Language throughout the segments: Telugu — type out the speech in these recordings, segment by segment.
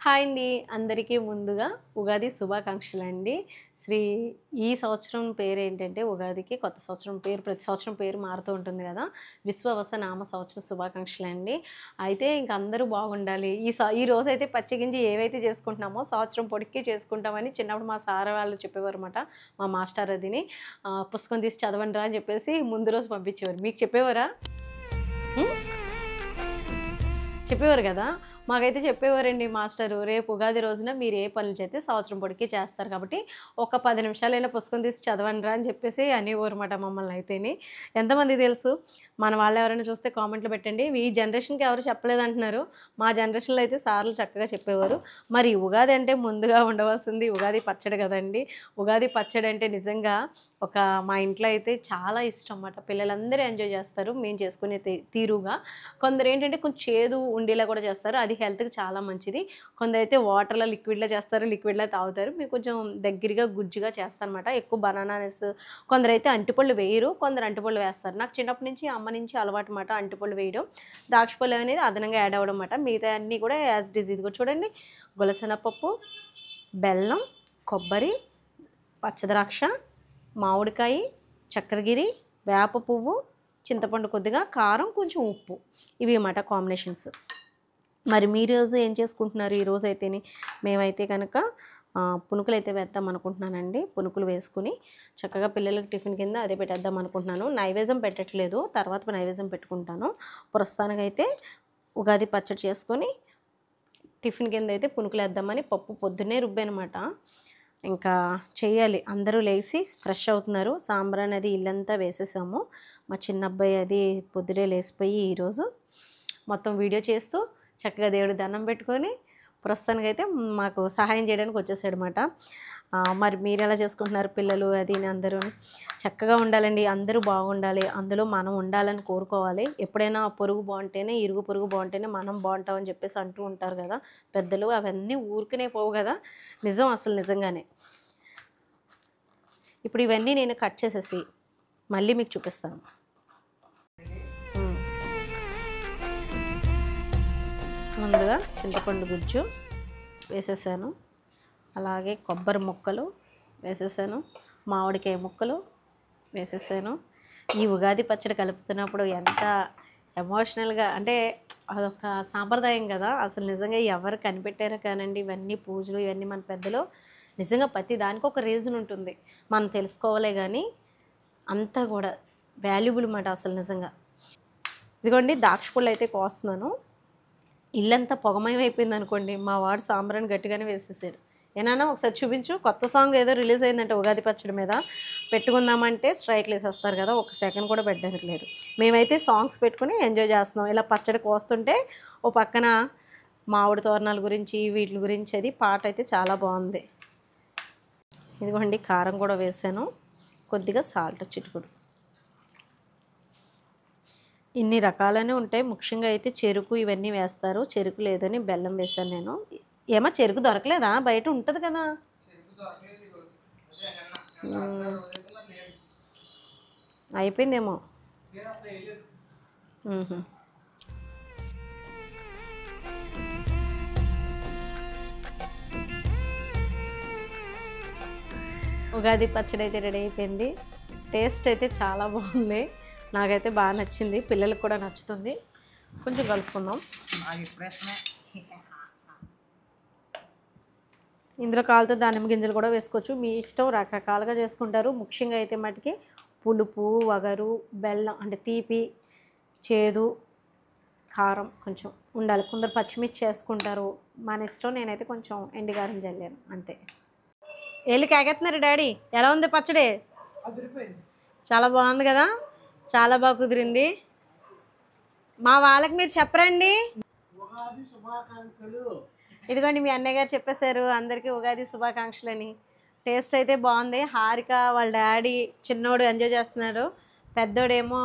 హాయ్ అండి. అందరికీ ముందుగా ఉగాది శుభాకాంక్షలండి. శ్రీ ఈ సంవత్సరం పేరేంటంటే ఉగాదికి కొత్త సంవత్సరం పేరు ప్రతి సంవత్సరం పేరు మారుతూ ఉంటుంది గదా! విశ్వవస నామ సంవత్సర శుభాకాంక్షలండి. అయితే ఇంక అందరూ బాగుండాలి. ఈ రోజైతే పచ్చిగింజి ఏవైతే చేసుకుంటున్నామో సంవత్సరం పొడుక్కి చేసుకుంటామని చిన్నప్పుడు మా సార్ వాళ్ళు చెప్పేవారన్నమాట. మా మాస్టర్ అదిని. పుస్తకం తీసి చదవండిరా అని చెప్పేసి ముందు రోజు పంపించేవారు. మీకు చెప్పేవారా? హ్మ్. చెప్పేవారు గదా! మాకైతే చెప్పేవారండి మాస్టరు. రేపు ఉగాది రోజున మీరు ఏ పనులు చేస్తే సంవత్సరం పొడికి చేస్తారు కాబట్టి, ఒక 10 నిమిషాలైనా పుస్తకం తీసి చదవండిరా అని చెప్పేసి అనేవారుమాట మమ్మల్నయితేని. ఎంతమందికి తెలుసు? మన వాళ్ళెవరైనా చూస్తే కామెంట్‌లో పెట్టండి. ఈ జనరేషన్‌కి ఎవరు చెప్పలేదంటున్నారు. మా జనరేషన్‌లో అయితే సార్లు చక్కగా చెప్పేవారు. మరి ఉగాది అంటే ముందుగా ఉండవలసింది ఉగాది పచ్చడి గదండీ! ఉగాది పచ్చడి అంటే నిజంగా మా ఇంట్లో అయితే చాలా ఇష్టం మాట. పిల్లలందరూ ఎంజాయ్ జేస్తారు. మేము చేసుకునే తీరుగా. కొందరేంటంటే కొంచెం చేదు ఉండేలా కూడా చేస్తారు. అది హెల్త్‌కి చాలా మంచిది. కొందరైతే వాటర్‌లో లిక్విడ్‌లో చేస్తారు. లిక్విడ్‌లో తాగుతారు. మేము కొంచెం దగ్గరగా గుజ్జుగా చేస్తానమాట. ఎక్కువ బనానాస్ కొందరైతే అరటిపళ్ళు వేయరు. కొందరు అరటిపళ్ళు వేస్తారు. నాకు చిన్నప్పటి నుంచి అమ్మ నుంచి అలవాటు మాట అరటిపళ్ళు వేయడం. ద్రాక్ష పళ్ళు అనేది అదనంగా యాడ్ అవ్వడం మాట. మిగతా అన్నీ కూడా యాజ్ ఇట్ ఈజ్ ఇదిగో చూడండి. గులసెనపప్పు, బెల్లం, కొబ్బరి, పచ్చద్రాక్ష, మామిడికాయ, చక్కెరగిరి, వేప పువ్వు, చింతపండు కొద్దిగా, కారం, కొంచెం ఉప్పు. ఇవి మాట కాంబినేషన్స్. మరి మీ రోజు ఏం చేసుకుంటున్నారు ఈరోజైతేని? మేమైతే కనుక పునుకులైతే వేద్దాం అనుకుంటున్నానండి. పునుకులు వేసుకొని చక్కగా పిల్లలకి టిఫిన్ కింద అదే పెట్టేద్దాం అనుకుంటున్నాను. నైవేద్యం పెట్టట్లేదు. తర్వాత నైవేద్యం పెట్టుకుంటాను. ప్రస్తుతానికైతే ఉగాది పచ్చడి చేసుకొని టిఫిన్ కింద అయితే పునుకులేద్దామని పప్పు పొద్దున్నే రుబ్బానమాట. ఇంకా చెయ్యాలి. అందరూ లేసి ఫ్రెష్ అవుతున్నారు. సాంబ్రాణి అది ఇల్లంతా వేసేసాము. మా చిన్నబ్బాయి అది పొద్దుడే లేసిపోయి ఈరోజు మొత్తం వీడియో చేస్తూ చక్కగా దేవుడికి దండం పెట్టుకొని ప్రస్తుతానికైతే మాకు సహాయం చేయడానికి వచ్చేసాడనమాట. మరి మీరెలా చేసుకుంటున్నారు పిల్లలు అది అందరూ? చక్కగా ఉండాలండి. అందరూ బాగుండాలి. అందులో మనం ఉండాలని కోరుకోవాలి. ఎప్పుడైనా పొరుగు బాగుంటేనే, ఇరుగు పొరుగు బాగుంటేనే మనం బాగుంటామని చెప్పేసి అంటూ ఉంటారు కదా పెద్దలు. అవన్నీ ఊరికనే పోవు కదా! నిజం అసలు నిజంగానే. ఇప్పుడు ఇవన్నీ నేను కట్ చేసేసి మళ్ళీ మీకు చూపిస్తాను. ముందుగా చింతపండు గుజ్జు వేసేసాను. అలాగే కొబ్బరి ముక్కలు వేసేసాను. మామిడికాయ ముక్కలు వేసేసాను. ఈ ఉగాది పచ్చడి కలుపుతున్నప్పుడు ఎంత ఎమోషనల్గా అంటే అదొక సాంప్రదాయం కదా! అసలు నిజంగా ఎవరు కనిపెట్టారో కానండి ఇవన్నీ పూజలు ఇవన్నీ మన పెద్దలు నిజంగా ప్రతి దానికి ఒక రీజన్ ఉంటుంది. మనం తెలుసుకోవాలే కానీ అంతా కూడా వాల్యుబుల్ మాట అసలు నిజంగా. ఇదిగోండి ద్రాక్ష పళ్ళు అయితే కోస్తున్నాను. ఇల్లంతా పొగమయం అయిపోయింది అనుకోండి. మా వాడు సాంబ్రాణి గట్టిగానే వేసేసాడు. ఏనాన్న ఒకసారి చూపించు, కొత్త సాంగ్ ఏదో రిలీజ్ అయిందంటే ఉగాది పచ్చడి మీద పెట్టుకుందామంటే స్ట్రైక్లు వేసేస్తారు కదా, ఒక సెకండ్ కూడా పెట్టడానికి లేదు. మేమైతే సాంగ్స్ పెట్టుకుని ఎంజాయ్ చేస్తున్నాం. ఇలా పచ్చడి కోస్తుంటే ఓ పక్కన మామిడి తోరణాల గురించి వీటి గురించి అది పాట అయితే చాలా బాగుంది. ఇదిగోండి కారం కూడా వేసాను, కొద్దిగా సాల్ట్ చిటుకుడు. ఇన్ని రకాలనే ఉంటాయి. ముఖ్యంగా అయితే చెరుకు ఇవన్నీ వేస్తారు. చెరుకు లేదని బెల్లం వేశాను నేను. ఏమో చెరుకు దొరకలేదా? బయట ఉంటుంది కదా. అయిపోయిందేమో. ఉగాది పచ్చడి అయితే రెడీ అయిపోయింది. టేస్ట్ అయితే చాలా బాగుంది. నాకైతే బాగా నచ్చింది. పిల్లలకు కూడా నచ్చుతుంది. కొంచెం కలుపుకుందాం. ఇందులో కావాలితే దానిమ్మ గింజలు కూడా వేసుకోవచ్చు. మీ ఇష్టం, రకరకాలుగా చేసుకుంటారు. ముఖ్యంగా అయితే మటుకి పులుపు, వగరు, బెల్లం అంటే తీపి, చేదు, కారం కొంచెం ఉండాలి. కొందరు పచ్చిమిర్చి చేసుకుంటారు. మన ఇష్టం. నేనైతే కొంచెం ఎండుగారం జల్లాను అంతే. వెళ్ళి కాకెత్తున్నారు డాడీ. ఎలా ఉంది పచ్చడి? చాలా బాగుంది కదా. చాలా బాగా కుదిరింది. మా వాళ్ళకి మీరు చెప్పరండి. ఇదిగోండి మీ అన్నయ్య గారు చెప్పేశారు అందరికీ ఉగాది శుభాకాంక్షలని. టేస్ట్ అయితే బాగుంది. హారిక వాళ్ళ డాడీ చిన్నోడు ఎంజాయ్ చేస్తున్నాడు, పెద్దోడేమో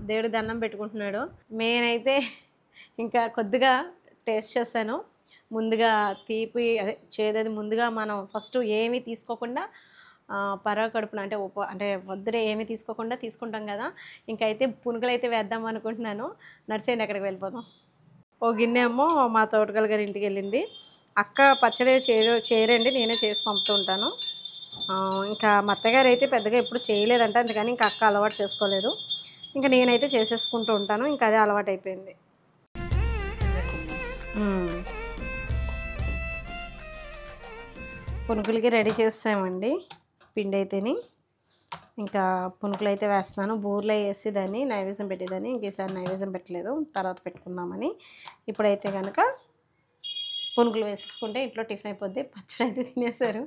దేవుడి దండం పెట్టుకుంటున్నాడు. నేనైతే ఇంకా కొద్దిగా టేస్ట్ చేశాను. ముందుగా తీపి అదే చేదది ముందుగా మనం ఫస్ట్ ఏమీ తీసుకోకుండా పరవ కడుపున అంటే వద్దుడే ఏమీ తీసుకోకుండా తీసుకుంటాం కదా. ఇంకైతే పునుగులైతే వేద్దాం అనుకుంటున్నాను. నడిచేయండి, ఎక్కడికి వెళ్ళిపోదాం. ఓ గిన్నె ఏమో మా తోటకల గారి ఇంటికి వెళ్ళింది. అక్క పచ్చడి చేయరండి, నేనే చేసి పంపుతూ ఉంటాను. ఇంకా మా అత్తగారు అయితే పెద్దగా ఎప్పుడు చేయలేదంట, అందుకని ఇంకా అక్క అలవాటు చేసుకోలేదు. ఇంకా నేనైతే చేసేసుకుంటూ ఉంటాను, ఇంకా అదే అలవాటు అయిపోయింది. పునుకులకి రెడీ చేసామండి పిండి అయితేని. ఇంకా పునుకులు అయితే వేస్తున్నాను. బూర్లో వేసి దాన్ని నైవేద్యం పెట్టేదాన్ని, ఇంకేసారి నైవేద్యం పెట్టలేదు, తర్వాత పెట్టుకుందామని. ఇప్పుడైతే కనుక పునుకులు వేసేసుకుంటే ఇంట్లో టిఫిన్ అయిపోద్ది. పచ్చడి అయితే తినేసారు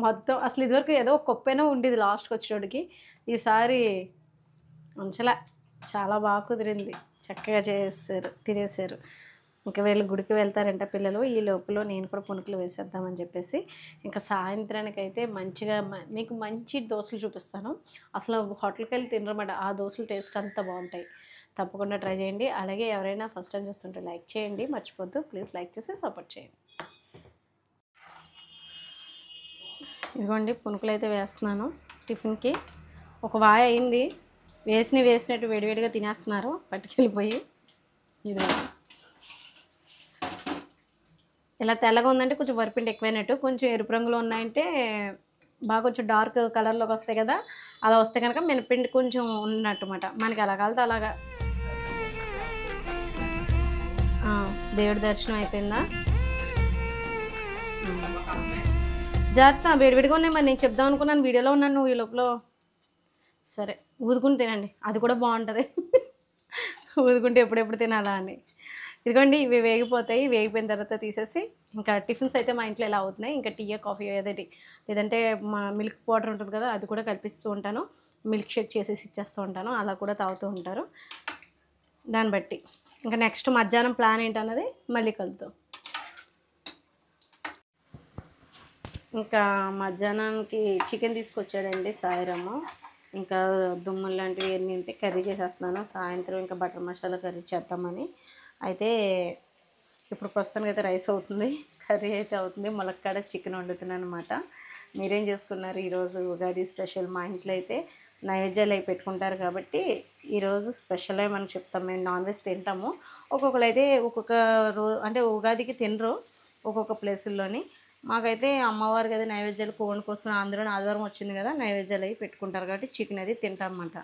మొత్తం. అసలు ఇదివరకు ఏదో కొప్పైనా ఉండేది లాస్ట్కి వచ్చేటోడికి, ఈసారి ఉంచలా, చాలా బాగా కుదిరింది, చక్కగా చేసేసారు, తినేసారు. ఇంకా వీళ్ళు గుడికి వెళ్తారంట పిల్లలు, ఈ లోపల నేను కూడా పునుకులు వేసేద్దామని చెప్పేసి. ఇంకా సాయంత్రానికి అయితే మంచిగా మీకు మంచి దోశలు చూపిస్తాను. అసలు హోటల్కి వెళ్ళి తినరమాట, ఆ దోశలు టేస్ట్ అంతా బాగుంటాయి. తప్పకుండా ట్రై చేయండి. అలాగే ఎవరైనా ఫస్ట్ టైం చూస్తుంటే లైక్ చేయండి, మర్చిపోద్దు, ప్లీజ్ లైక్ చేసి సపోర్ట్ చేయండి. ఇదిగోండి పునుకులు అయితే వేస్తున్నాను టిఫిన్కి. ఒక వాయి అయింది, వేసినట్టు వేడివేడిగా తినేస్తున్నారు పట్టుకెళ్ళిపోయి. ఇది ఇలా తెల్లగా ఉందంటే కొంచెం వరిపిండి ఎక్కువైనట్టు, కొంచెం ఎరుపు రంగులో ఉన్నాయంటే బాగా కొంచెం డార్క్ కలర్లోకి వస్తాయి కదా, అలా వస్తే కనుక మినపిండి కొంచెం ఉన్నట్టు అన్నమాట. మనకి ఎలా కాలితే అలాగా. దేవుడి దర్శనం అయిపోయిందా? జాగ్రత్త, వేడివేడిగా ఉన్నాయి. మరి నేను చెప్దాం అనుకున్నాను, వీడియోలో ఉన్నాను, నువ్వు ఈ లోపల. సరే ఊదుకుని తినండి, అది కూడా బాగుంటుంది. ఊదుకుంటే ఎప్పుడెప్పుడు తినాలా అని. ఇదిగోండి ఇవి వేగిపోతాయి, వేగిపోయిన తర్వాత తీసేసి ఇంకా టిఫిన్స్ అయితే మా ఇంట్లో ఎలా అవుతున్నాయి. ఇంకా టీ కాఫీ ఏదైతే, లేదంటే మా మిల్క్ పౌడర్ ఉంటుంది కదా, అది కూడా కల్పిస్తూ ఉంటాను. మిల్క్ షేక్ చేసేసి ఇచ్చేస్తూ ఉంటాను, అలా కూడా తాగుతూ ఉంటారు. దాన్ని బట్టి ఇంకా నెక్స్ట్ మధ్యాహ్నం ప్లాన్ ఏంటన్నది మళ్ళీ కలుద్దాం. ఇంకా మధ్యాహ్నానికి చికెన్ తీసుకొచ్చాడండి సాయిరాము. ఇంకా దుమ్ములు లాంటివి అన్నీ ఉంటే కర్రీ చేసేస్తున్నాను. సాయంత్రం ఇంకా బటర్ మసాలా కర్రీ చేద్దామని. అయితే ఇప్పుడు ప్రస్తుతానికి అయితే రైస్ అవుతుంది, కర్రీ అయితే అవుతుంది. ములక్కాడ చికెన్ వండుతున్నాను అనమాట. మీరేం చేసుకున్నారు ఈరోజు ఉగాది స్పెషల్? మా ఇంట్లో అయితే నైవేద్యాలు అవి పెట్టుకుంటారు కాబట్టి ఈరోజు స్పెషల్ మనం చెప్తాం. మేము నాన్ వెజ్ తింటాము, ఒక్కొక్కరు అయితే ఒక్కొక్క అంటే ఉగాదికి తినరు ఒక్కొక్క ప్లేసుల్లోని. మాకైతే అమ్మవారు కదా నైవేద్యాలు కోవని కోసం అందులో ఆదివారం వచ్చింది కదా, నైవేద్యాలు అవి పెట్టుకుంటారు కాబట్టి చికెన్ అది తింటాం అన్నమాట.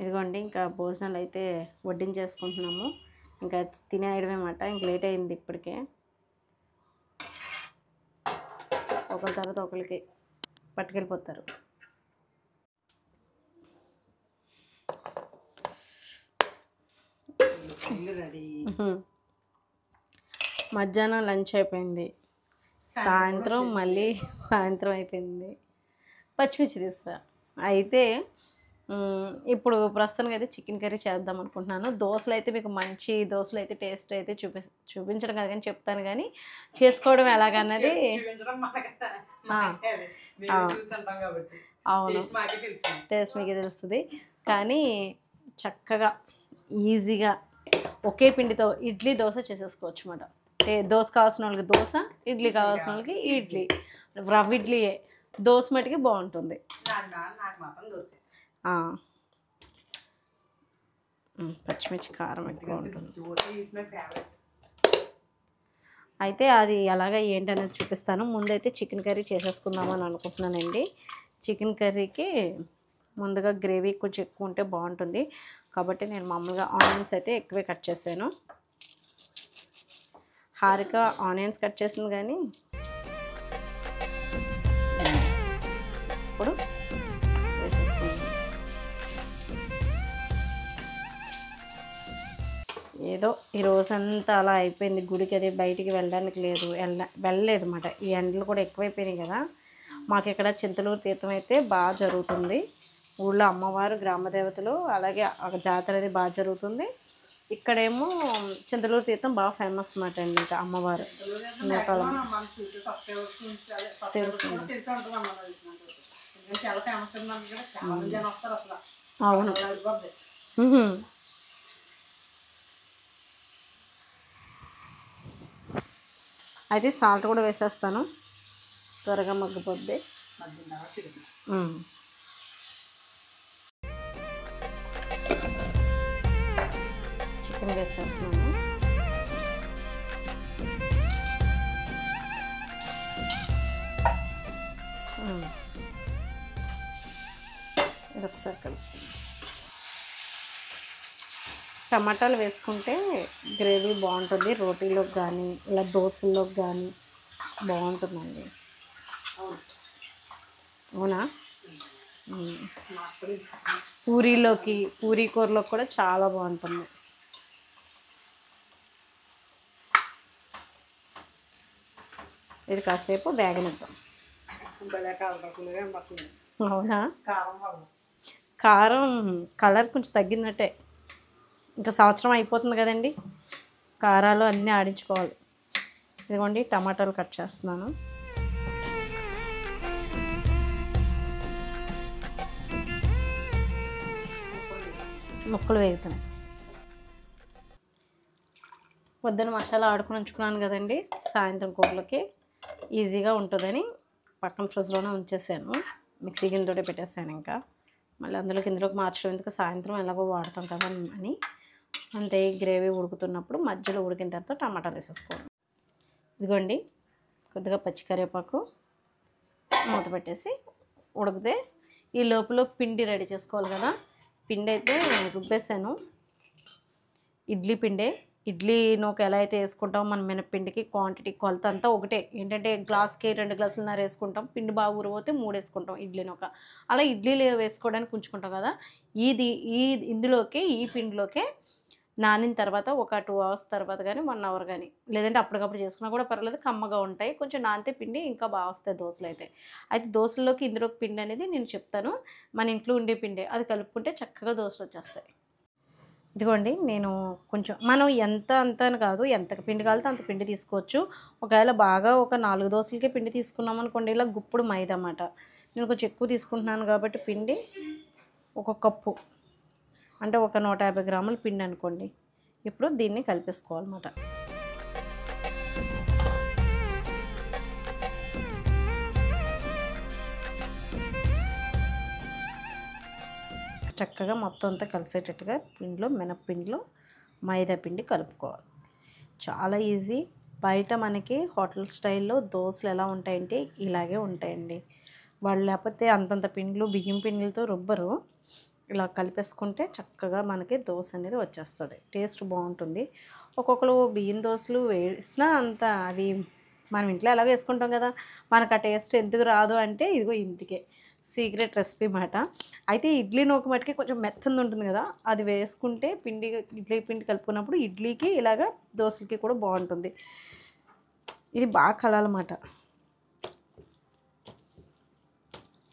ఇదిగోండి ఇంకా భోజనాలు అయితే వడ్డించేసుకుంటున్నాము. ఇంకా తినేయడమే మాట, ఇంక లేట్ అయింది ఇప్పటికే. ఒకరి తర్వాత ఒకరికి పట్టుకెళ్ళిపోతారు. మధ్యాహ్నం లంచ్ అయిపోయింది, సాయంత్రం మళ్ళీ సాయంత్రం అయిపోయింది. పచ్చిమిర్చి తీసుకురా. అయితే ఇప్పుడు ప్రస్తుతానికి అయితే చికెన్ కర్రీ చేద్దాం అనుకుంటున్నాను. దోశలు అయితే మీకు మంచి దోశలు అయితే టేస్ట్ అయితే చూపించడం కాదు కానీ చెప్తాను, కానీ చేసుకోవడం ఎలాగన్నది అవును, టేస్ట్ మీకే తెలుస్తుంది. కానీ చక్కగా ఈజీగా ఒకే పిండితో ఇడ్లీ దోశ చేసేసుకోవచ్చు అన్నమాట. దోశ కావాల్సిన వాళ్ళకి దోశ, ఇడ్లీ కావాల్సిన వాళ్ళకి ఇడ్లీ. రవ్వ ఇడ్లీయే, దోశ మటుకి బాగుంటుంది. పచ్చిమిర్చి కారం ఎక్కువ ఉంటుంది. అయితే అది ఎలాగ ఏంటనేది చూపిస్తాను. ముందైతే చికెన్ కర్రీ చేసేసుకుందామని అనుకుంటున్నానండి. చికెన్ కర్రీకి ముందుగా గ్రేవీ కొంచెం ఎక్కువ ఉంటే బాగుంటుంది కాబట్టి నేను మామూలుగా ఆనియన్స్ అయితే ఎక్కువే కట్ చేశాను. హారిక ఆనియన్స్ కట్ చేసింది కానీ ఇప్పుడు వేసేసుకుందాం. ఏదో ఈ రోజంతా అలా అయిపోయింది. గుడికి అది బయటికి వెళ్ళడానికి వెళ్ళలేదు అన్నమాట. ఈ ఎండలు కూడా ఎక్కువైపోయినాయి కదా. మాకు ఇక్కడ చింతలూరు తీర్థం అయితే బాగా జరుగుతుంది. ఊళ్ళో అమ్మవారు గ్రామదేవతలు అలాగే జాతర అది బాగా జరుగుతుంది. ఇక్కడేమో చింతలూరు తీర్థం బాగా ఫేమస్ అన్నమాట అండి. ఇంకా అమ్మవారు అవును. అయితే సాల్ట్ కూడా వేసేస్తాను, త్వరగా మగ్గిపోద్ది. చికెన్ వేసేస్తున్నాను. ఇది ఒకసారి కలిపి టమాటాలు వేసుకుంటే గ్రేవీ బాగుంటుంది. రోటీలోకి కానీ ఇలా దోశల్లోకి కానీ బాగుంటుందండి. అవునా? పూరీలోకి, పూరీ కూరలోకి కూడా చాలా బాగుంటుంది. ఇది కాసేపు వేగనిద్దాం. అవునా? కారం కలర్ కొంచెం తగ్గినట్టే. ఇంకా సంవత్సరం అయిపోతుంది కదండి, కారాలు అన్నీ ఆడించుకోవాలి. ఇదిగోండి టమాటాలు కట్ చేస్తున్నాను. ముక్కలు వేగుతున్నాయి. పొద్దున మసాలా ఆడుకుని ఉంచుకున్నాను కదండి, సాయంత్రం కూరలకి ఈజీగా ఉంటుందని పక్కన ఫ్రిడ్జ్లోనే ఉంచేసాను. మిక్సీ గిన్నెతోటే పెట్టేసాను. ఇంకా మళ్ళీ ఇందులోకి మార్చడం ఎందుకు, సాయంత్రం ఎలాగో వాడతాం కదా అని. అంతే. గ్రేవీ ఉడుకుతున్నప్పుడు మధ్యలో ఉడికిన తర్వాత టమాటాలు వేసేసుకోవాలి. ఇదిగోండి కొద్దిగా పచ్చికరివేపాకు మూత పెట్టేసి ఉడికితే ఈ లోపల పిండి రెడీ చేసుకోవాలి కదా. పిండి అయితే రుబ్బేసాను. ఇడ్లీ పిండే. ఇడ్లీ నూక ఎలా అయితే వేసుకుంటాం మన మినప్పిండికి క్వాంటిటీ కొలత అంతా ఒకటే. ఏంటంటే గ్లాస్కి 2 గ్లాసులన్నర వేసుకుంటాం. పిండి బాగా ఊరిపోతే 3 వేసుకుంటాం ఇడ్లీ నూక. అలా ఇడ్లీలు వేసుకోవడానికి ఉంచుకుంటాం కదా. ఇందులోకి ఈ పిండిలోకే నానిన తర్వాత ఒక 2 అవర్స్ తర్వాత కానీ 1 అవర్ కానీ, లేదంటే అప్పటికప్పుడు చేసుకున్నా కూడా పర్వాలేదు, కమ్మగా ఉంటాయి. కొంచెం నానితే పిండి ఇంకా బాగా వస్తాయి దోశలు అయితే. అయితే దోశల్లోకి ఇందులోకి పిండి అనేది నేను చెప్తాను. మన ఇంట్లో ఉండే పిండి అది కలుపుకుంటే చక్కగా దోశలు వచ్చేస్తాయి. ఇదిగోండి నేను కొంచెం, మనం ఎంత అని కాదు, ఎంత పిండి కావాలితే అంత పిండి తీసుకోవచ్చు. ఒకవేళ బాగా ఒక 4 దోశలకే పిండి తీసుకున్నాం అనుకోండి, ఇలా గుప్పుడు మైదా అన్నమాట. నేను కొంచెం ఎక్కువ తీసుకుంటున్నాను కాబట్టి పిండి ఒక కప్పు, అంటే ఒక 150 గ్రాముల పిండి అనుకోండి. ఇప్పుడు దీన్ని కలిపేసుకోవాలన్నమాట. చక్కగా మొత్తం అంతా కలిసేటట్టుగా పిండిలో, మినప్పిండిలో మైదా పిండి కలుపుకోవాలి. చాలా ఈజీ. బయట మనకి హోటల్ స్టైల్లో దోశలు ఎలా ఉంటాయంటే ఇలాగే ఉంటాయండి. వాళ్ళు లేకపోతే అంతంత పిండిలు బియ్యం పిండిలతో రుబ్బరు. ఇలా కలిపేసుకుంటే చక్కగా మనకి దోశ అనేది వచ్చేస్తుంది. టేస్ట్ బాగుంటుంది. ఒక్కొక్కరు బియ్యం దోశలు వేసినా అంత అవి మనం ఇంట్లో ఎలాగో వేసుకుంటాం కదా, మనకు ఆ టేస్ట్ ఎందుకు రాదు అంటే ఇదిగో ఇంటికే సీక్రెట్ రెసిపీ మాట. అయితే ఇడ్లీ నూక మట్టుకి కొంచెం మెత్తది ఉంటుంది కదా, అది వేసుకుంటే ఇడ్లీ పిండి కలుపుకున్నప్పుడు ఇడ్లీకి ఇలాగా దోశలకి కూడా బాగుంటుంది. ఇది బాగా కలాలన్నమాట.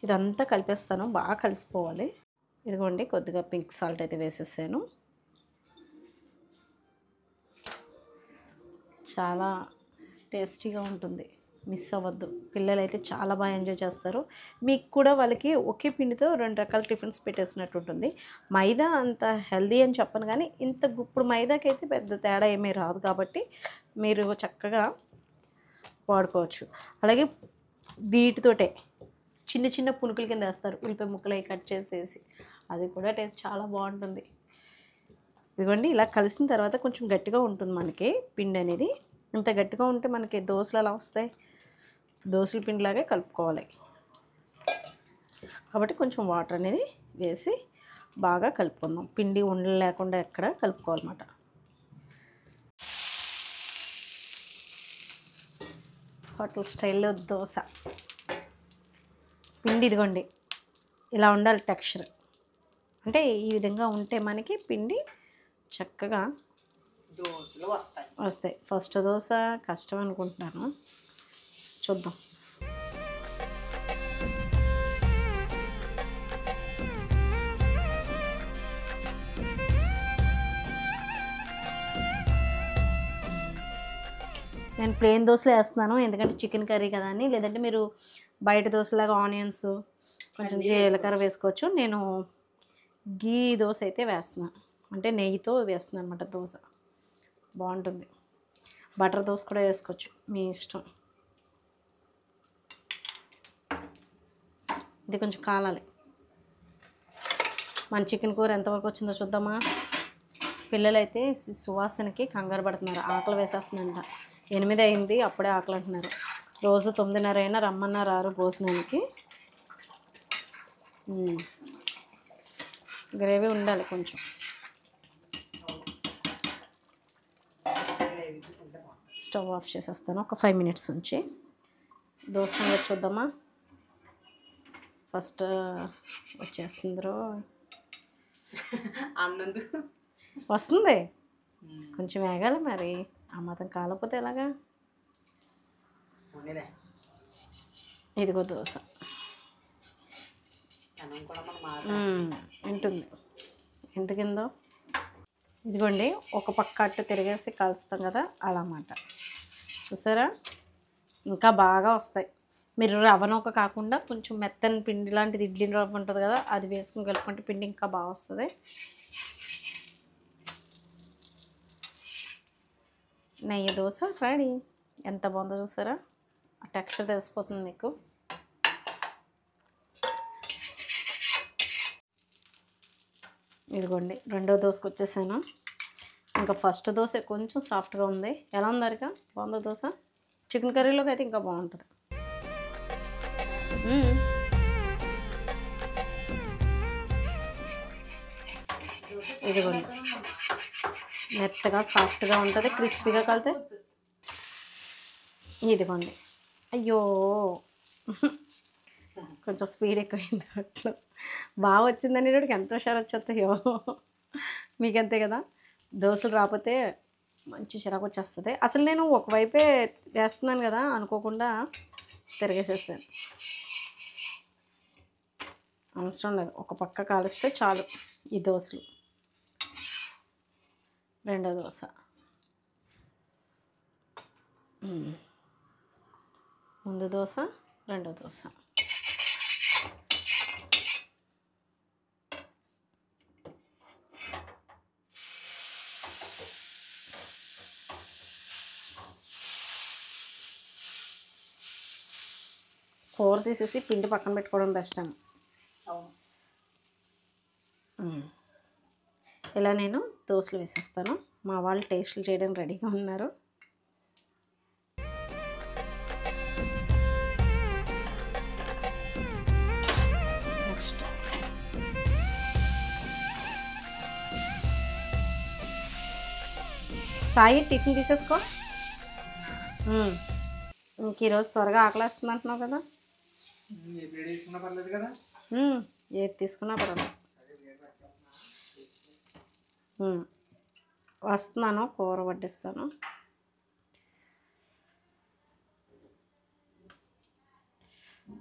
ఇదంతా కలిపేస్తాను, బాగా కలిసిపోవాలి. ఇదిగోండి కొద్దిగా పింక్ సాల్ట్ అయితే వేసేసాను. చాలా టేస్టీగా ఉంటుంది, మిస్ అవ్వద్దు. పిల్లలు అయితే చాలా బాగా ఎంజాయ్ చేస్తారు. మీకు కూడా వాళ్ళకి ఒకే పిండితో 2 రకాల టిఫిన్స్ పెట్టేసినట్టు ఉంటుంది. మైదా అంత హెల్దీ అని చెప్పను, కానీ ఇంత గుప్పుడు మైదాకైతే పెద్ద తేడా ఏమీ రాదు కాబట్టి మీరు చక్కగా వాడుకోవచ్చు. అలాగే వీటితోటే చిన్న చిన్న పునుకుల కింద వేస్తారు, ఉల్లిపాయ ముక్కలు అవి కట్ చేసేసి, అది కూడా టేస్ట్ చాలా బాగుంటుంది. ఇదిగోండి ఇలా కలిసిన తర్వాత కొంచెం గట్టిగా ఉంటుంది మనకి పిండి అనేది. ఇంత గట్టిగా ఉంటే మనకి దోశలు ఎలా వస్తాయి, దోశల పిండిలాగే కలుపుకోవాలి. కాబట్టి కొంచెం వాటర్ అనేది వేసి బాగా కలుపుకుందాం. పిండి ఉండలు లేకుండా ఎక్కడ కలుపుకోవాలన్నమాట. హోటల్ స్టైల్లో దోశ పిండి ఇదిగోండి ఇలా ఉండాలి టెక్స్చర్. అంటే ఈ విధంగా ఉంటే మనకి పిండి చక్కగా దోశలు వస్తాయి. ఫస్ట్ దోశ కష్టం అనుకుంటున్నాను, చూద్దాం. నేను ప్లెయిన్ దోశలు వేస్తున్నాను, ఎందుకంటే చికెన్ కర్రీ కదా అని. లేదంటే మీరు బయట దోశలాగా ఆనియన్స్ కొంచెం జీలకర్ర వేసుకోవచ్చు. నేను గీ దోశ అయితే వేస్తున్నాను, అంటే నెయ్యితో వేస్తున్నాను అనమాట. దోశ బాగుంటుంది. బటర్ దోశ కూడా వేసుకోవచ్చు, మీ ఇష్టం. ఇది కొంచెం కాలాలి. మన చికెన్ కూర ఎంతవరకు వచ్చిందో చూద్దామా. పిల్లలైతే సువాసనకి కంగారు పడుతున్నారు, ఆకలి వేసేస్తుందంట. 8 అయింది అప్పుడే ఆకలి అంటున్నారు. రోజు 9:30 అయినా రమ్మన్నారు రారు భోజనానికి. గ్రేవీ ఉండాలి కొంచెం. స్టవ్ ఆఫ్ చేసేస్తాను ఒక 5 మినిట్స్ ఉంచి. దోశ సంగతి చూద్దామా. ఫస్ట్ వచ్చేస్తుందో అన్నందు వస్తుంది, కొంచెం వేగాలి మరి. ఆ మాత్రం కాలకపోతే ఎలాగా. ఇదిగో దోశ ఉంటుంది ఎంత కిందో. ఇదిగోండి, ఒక పక్క అట్టు తిరిగేసి కలుస్తాం కదా అలా అన్నమాట. చూసారా, ఇంకా బాగా వస్తాయి. మీరు రవ్వ నూక కాకుండా కొంచెం మెత్తని పిండి లాంటిది ఇడ్లీ రవ్వ ఉంటుంది కదా, అది వేసుకుని కలుపుకుంటే పిండి ఇంకా బాగా వస్తుంది. నెయ్యి దోశ రెడీ. ఎంత బాగుందో చూసారా, ఆ టెక్స్చర్ తెలిసిపోతుంది మీకు. ఇదిగోండి, రెండో దోశకు వచ్చేసాను. ఇంకా ఫస్ట్ దోశ కొంచెం సాఫ్ట్గా ఉంది. ఎలా ఉంది అరిక, బాగుందో దోశ? చికెన్ కర్రీలోకి అయితే ఇంకా బాగుంటుంది. ఇదిగోండి, మెత్తగా సాఫ్ట్గా ఉంటుంది, క్రిస్పీగా కలితే. ఇదిగోండి, అయ్యో కొంచెం స్పీడ్ ఎక్కువైంది అట్లా. బాగా వచ్చిందని వాడికి ఎంత హుషారు వచ్చేస్తాయో, మీకంతే కదా. దోశలు రాకపోతే మంచి చిరాకు వచ్చేస్తుంది. అసలు నేను ఒకవైపే వేస్తున్నాను కదా అనుకోకుండా తిరిగేసేసాను. అవసరం లేదు, ఒక పక్క కాలిస్తే చాలు ఈ దోశలు. రెండో దోశ, ముందు దోశ, రెండో దోశ. కూర తీసేసి పిండి పక్కన పెట్టుకోవడం బెస్ట్ అని. ఇలా నేను దోశలు వేసేస్తాను. మా వాళ్ళు టేస్ట్లు చేయడానికి రెడీగా ఉన్నారు. నెక్స్ట్ సాయి టిఫిన్ తీసేసుకో. ఇంక ఈరోజు త్వరగా ఆకలేస్తుంది అంటున్నావు కదా. ఏది తీసుకున్నా పర్వాలేదు. వస్తున్నాను, కూర వడ్డిస్తాను.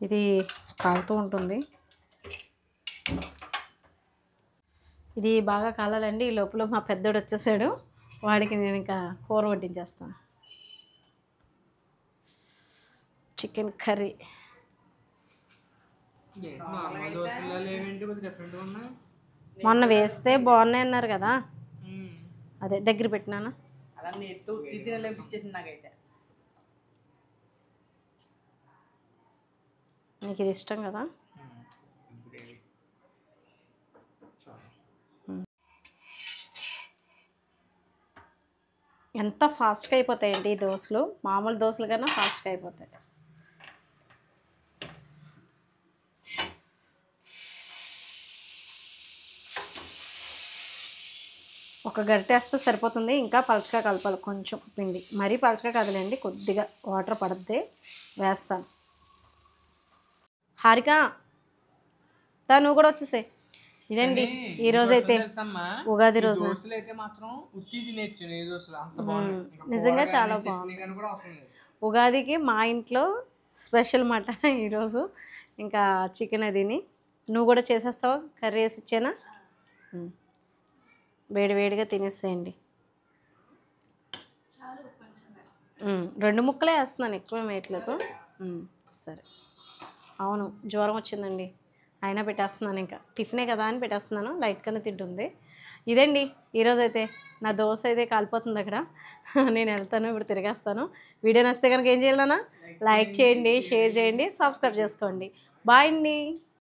ఇది కాలుతూ ఉంటుంది. ఇది బాగా కాలాలండి. ఈ లోపల మా పెద్దోడు వచ్చేసాడు, వాడికి నేను ఇంకా కూర వడ్డించేస్తాను. Chicken curry. మొన్న వేస్తే బాగున్నాయి అన్నారు కదా, అదే దగ్గర పెట్టినానా. నీకు ఇది ఇష్టం కదా. ఎంత ఫాస్ట్గా అయిపోతాయండి ఈ దోశలు, మామూలు దోశలు కన్నా ఫాస్ట్గా అయిపోతాయి. ఒక గరిటె వేస్తే సరిపోతుంది, ఇంకా పలచగా కలపాలి కొంచెం పిండి. మరీ పలచగా కదలండి, కొద్దిగా వాటర్ పడుద్ది. వేస్తాను. హారిక నువ్వు కూడా వచ్చేసే. ఇదండి ఈరోజైతే ఉగాది రోజు నిజంగా చాలా బాగుంది. ఉగాదికి మా ఇంట్లో స్పెషల్ మాట ఈరోజు. ఇంకా చికెన్ అదిని నువ్వు కూడా చేసేస్తావా? కర్రీ వేసి ఇచ్చానా? వేడివేడిగా తినేసేయండి. 2 ముక్కలే వేస్తున్నాను, ఎక్కువ వేయట్లేదు. సరే. అవును, జ్వరం వచ్చిందండి, అయినా పెట్టేస్తున్నాను. ఇంకా టిఫినే కదా అని పెట్టేస్తున్నాను, లైట్గానే తింటుంది. ఇదండి ఈరోజైతే నా దోశ అయితే కాలిపోతుంది అక్కడ. నేను వెళ్తాను, ఇప్పుడు తిరిగేస్తాను. వీడియో నచ్చితే కనుక ఏం చేయాలన్నా లైక్ చేయండి, షేర్ చేయండి, సబ్స్క్రైబ్ చేసుకోండి. బాయ్ అండి.